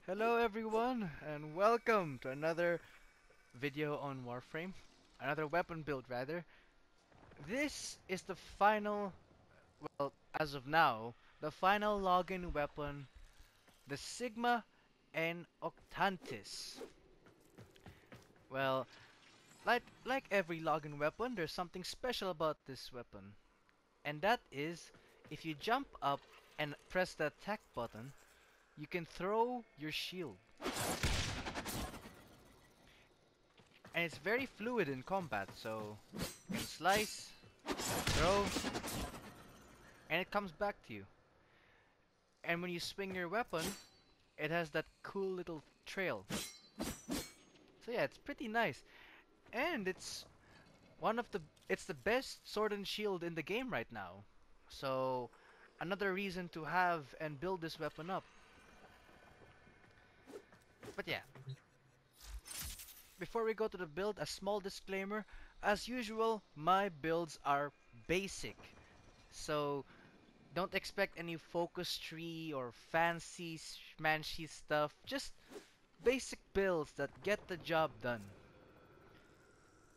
Hello everyone and welcome to another video on Warframe. Another weapon build rather. This is the final, well as of now, the final login weapon, the Sigma and Octantis. Well, like every login weapon, there's something special about this weapon. And that is, if you jump up and press the attack button, you can throw your shield. And it's very fluid in combat, so you can slice, throw, and it comes back to you. And when you swing your weapon, it has that cool little trail. So yeah, it's pretty nice. And it's the best sword and shield in the game right now. So another reason to have and build this weapon up. But yeah, before we go to the build, a small disclaimer. As usual, my builds are basic. So don't expect any focus tree or fancy schmancy stuff. Just basic builds that get the job done.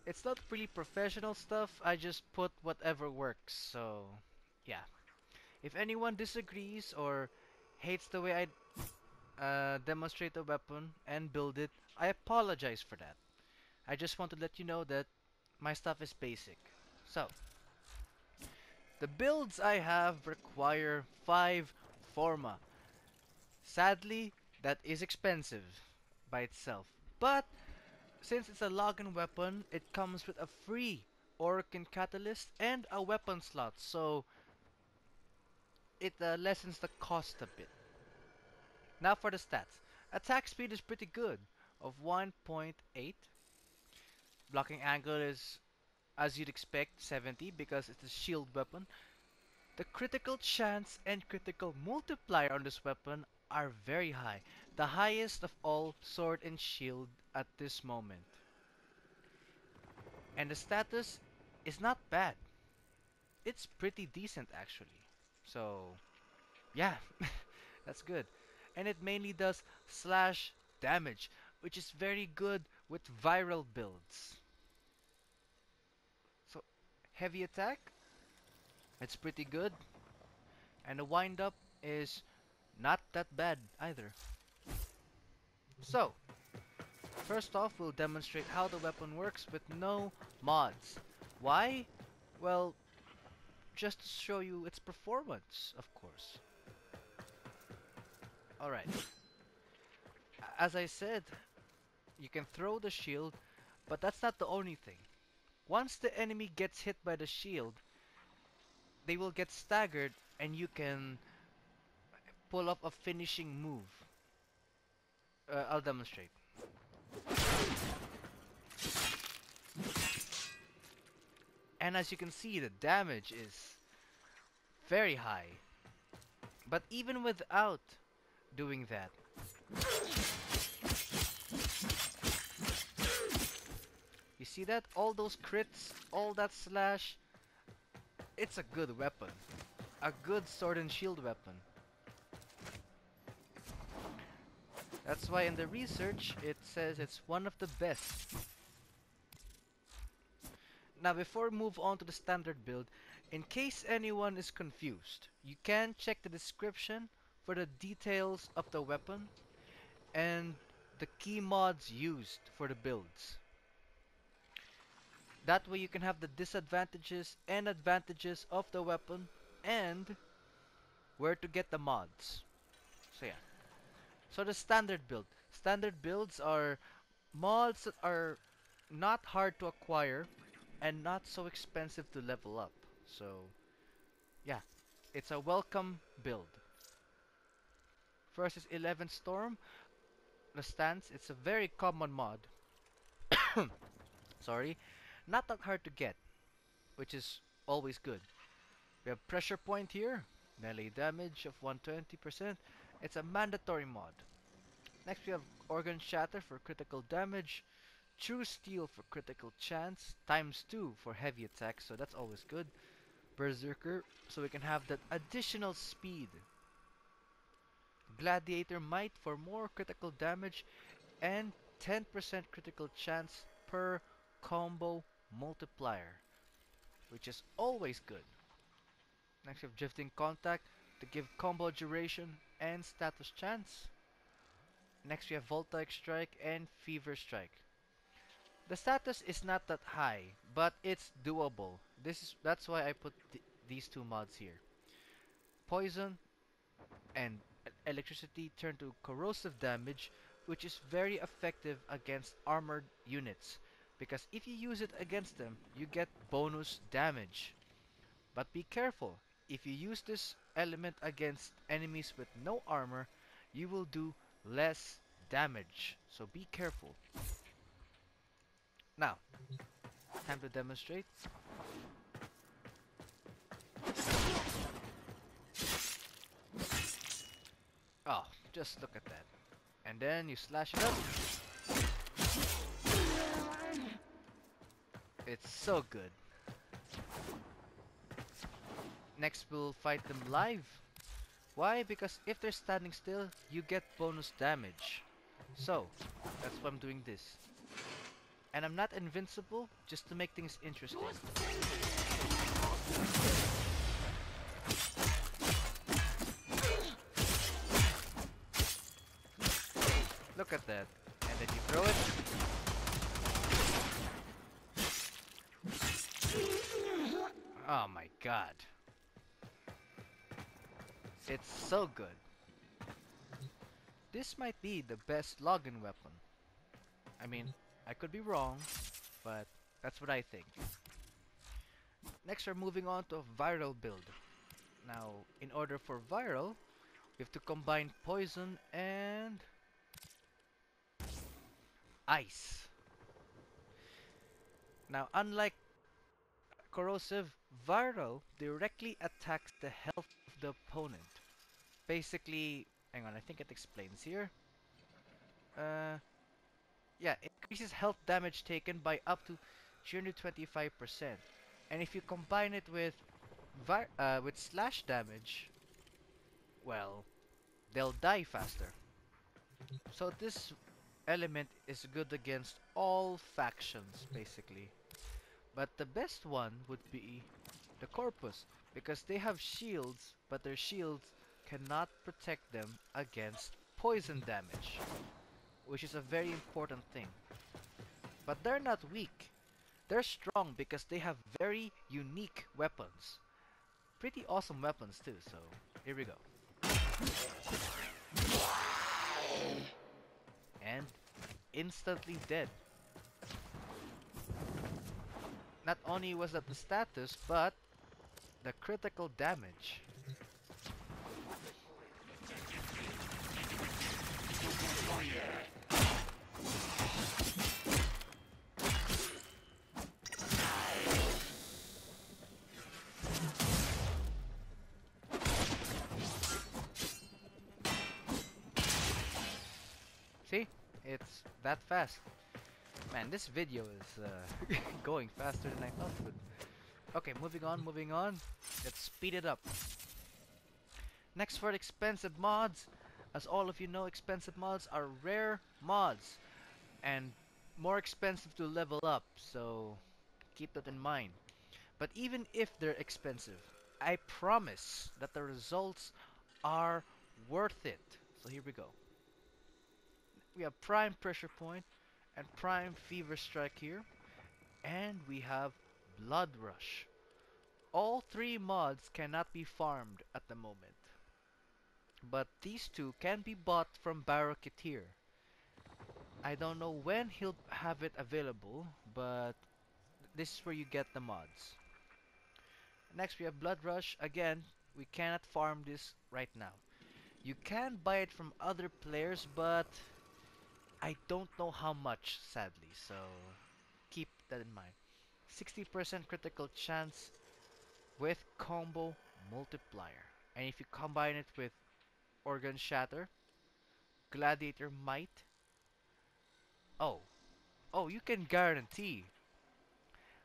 It's not really professional stuff. I just put whatever works. So, yeah. If anyone disagrees or hates the way I demonstrate a weapon and build it, I apologize for that. I just want to let you know that my stuff is basic. So, the builds I have require 5 Forma. Sadly, that is expensive by itself. But since it's a login weapon, it comes with a free Orokin Catalyst and a weapon slot, so it lessens the cost a bit. Now for the stats. Attack speed is pretty good, of 1.8. Blocking angle is, as you'd expect, 70 because it's a shield weapon. The critical chance and critical multiplier on this weapon are very high, the highest of all sword and shield at this moment. And the status is not bad. It's pretty decent actually. So, yeah, that's good. And it mainly does slash damage, which is very good with viral builds. So, heavy attack, it's pretty good. And the wind up is not that bad either. So, first off, we'll demonstrate how the weapon works with no mods. Why? Well, just to show you its performance, of course. Alright, as I said, you can throw the shield, but that's not the only thing. Once the enemy gets hit by the shield, they will get staggered and you can pull off a finishing move. I'll demonstrate. And as you can see, the damage is very high. But even without doing that, you see that? All those crits, all that slash, it's a good weapon. A good sword and shield weapon. That's why in the research it says it's one of the best. Now before we move on to the standard build, in case anyone is confused, you can check the description for the details of the weapon and the key mods used for the builds. That way you can have the disadvantages and advantages of the weapon and where to get the mods. So yeah. So the standard build. Standard builds are mods that are not hard to acquire and not so expensive to level up. So yeah, it's a welcome build. First is 11 Storm. The stance, it's a very common mod. Sorry. Not that hard to get, which is always good. We have Pressure Point here. Melee damage of 120%. It's a mandatory mod. Next we have Organ Shatter for critical damage. True Steel for critical chance. ×2 for heavy attack, so that's always good. Berserker, so we can have that additional speed. Gladiator Might for more critical damage and 10% critical chance per combo multiplier, which is always good. Next we have Drifting Contact to give combo duration and status chance. Next we have Voltaic Strike and Fever Strike. The status is not that high, but it's doable. That's why I put these two mods here. Poison and electricity turn to corrosive damage, which is very effective against armored units, because if you use it against them, you get bonus damage. But be careful, if you use this element against enemies with no armor, you will do less damage, so be careful. Now, time to demonstrate. Oh, just look at that. And then you slash it up. It's so good. Next we'll fight them live. Why? Because if they're standing still, you get bonus damage. So, that's why I'm doing this. And I'm not invincible, just to make things interesting. Look at that. And then you throw it. Oh my god. It's so good. This might be the best login weapon. I mean, I could be wrong, but that's what I think. Next we're moving on to a viral build. Now, in order for viral, we have to combine poison and ice. Now, unlike corrosive, viral directly attacks the health of the opponent. Basically, hang on, I think it explains here. Yeah, it increases health damage taken by up to 325%. And if you combine it with slash damage, well, they'll die faster. So this element is good against all factions, basically. But the best one would be the Corpus, because they have shields, but their shields cannot protect them against poison damage, which is a very important thing. But they're not weak. They're strong because they have very unique weapons. Pretty awesome weapons too, so here we go. And instantly dead. Not only was that the status, but the critical damage. See? It's that fast. Man, this video is going faster than I thought it would. Okay, moving on. Let's speed it up. Next for expensive mods. As all of you know, expensive mods are rare mods and more expensive to level up, so keep that in mind. But even if they're expensive, I promise that the results are worth it. So here we go. We have Prime Pressure Point and Prime Fever Strike here. And we have Blood Rush. All three mods cannot be farmed at the moment, but these two can be bought from Barraketeer. I don't know when he'll have it available, but this is where you get the mods. Next we have Blood Rush. Again, we cannot farm this right now. You can buy it from other players, but I don't know how much, sadly, so keep that in mind. 60% critical chance with combo multiplier. And if you combine it with Organ Shatter, Gladiator Might, oh, you can guarantee.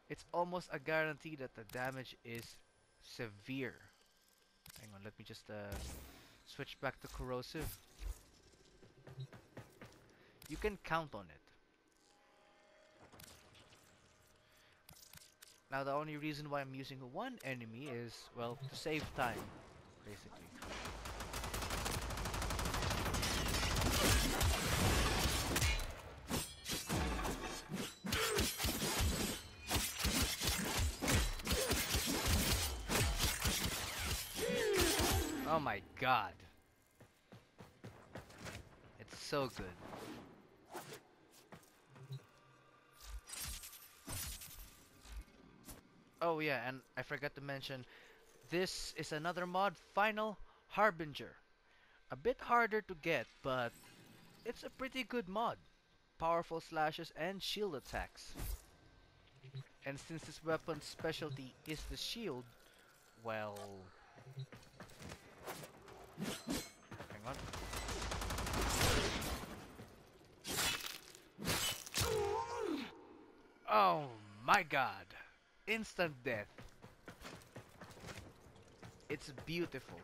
It's almost a guarantee that the damage is severe. Hang on, let me just switch back to corrosive. You can count on it. Now the only reason why I'm using one enemy is, well, to save time, basically. Oh my god. It's so good. Oh yeah, and I forgot to mention, this is another mod, Final Harbinger. A bit harder to get, but it's a pretty good mod. Powerful slashes and shield attacks. And since this weapon's specialty is the shield, well... Hang on. Oh my god! Instant death. It's beautiful.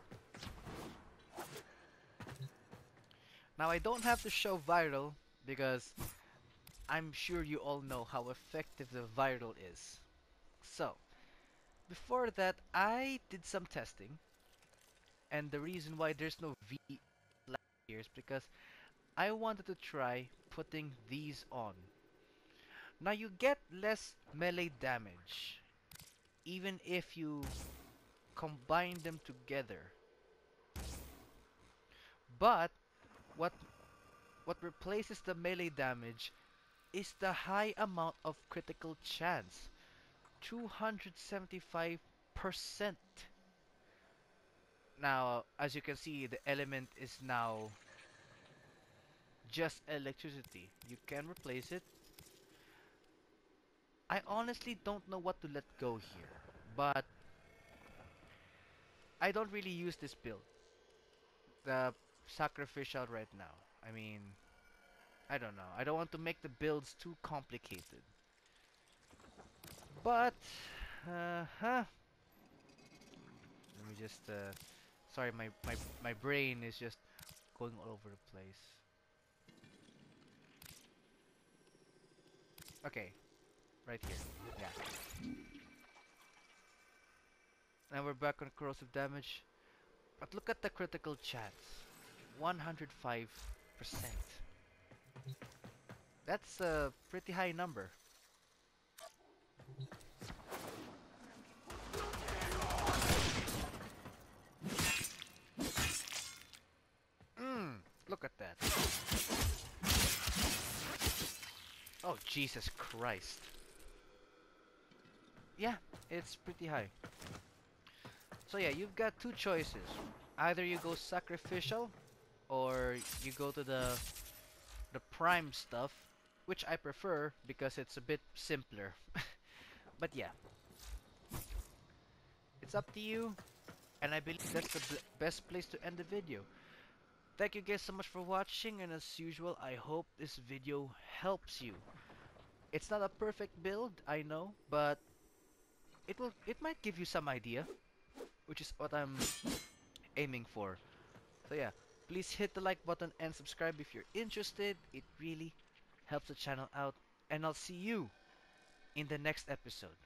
Now I don't have to show viral because I'm sure you all know how effective the viral is. So, before that I did some testing, and the reason why there's no V here is because I wanted to try putting these on. Now you get less melee damage even if you combine them together. But what what replaces the melee damage is the high amount of critical chance. 275%. Now, as you can see, the element is now just electricity. You can replace it. I honestly don't know what to let go here, but I don't really use this build, the sacrificial, right now. I mean, I don't know. I don't want to make the builds too complicated. But, let me just, sorry, my brain is just going all over the place. Okay, right here. Yeah. Now we're back on corrosive damage. But look at the critical chance. 105%. That's a pretty high number. Look at that. Oh, Jesus Christ. Yeah, it's pretty high. So yeah, you've got two choices. Either you go sacrificial, or you go to the prime stuff, which I prefer because it's a bit simpler. But yeah, it's up to you, and I believe that's the best place to end the video. Thank you guys so much for watching, and as usual, I hope this video helps you. It's not a perfect build, I know, but it might give you some idea, which is what I'm aiming for. So yeah, please hit the like button and subscribe if you're interested. It really helps the channel out, and I'll see you in the next episode.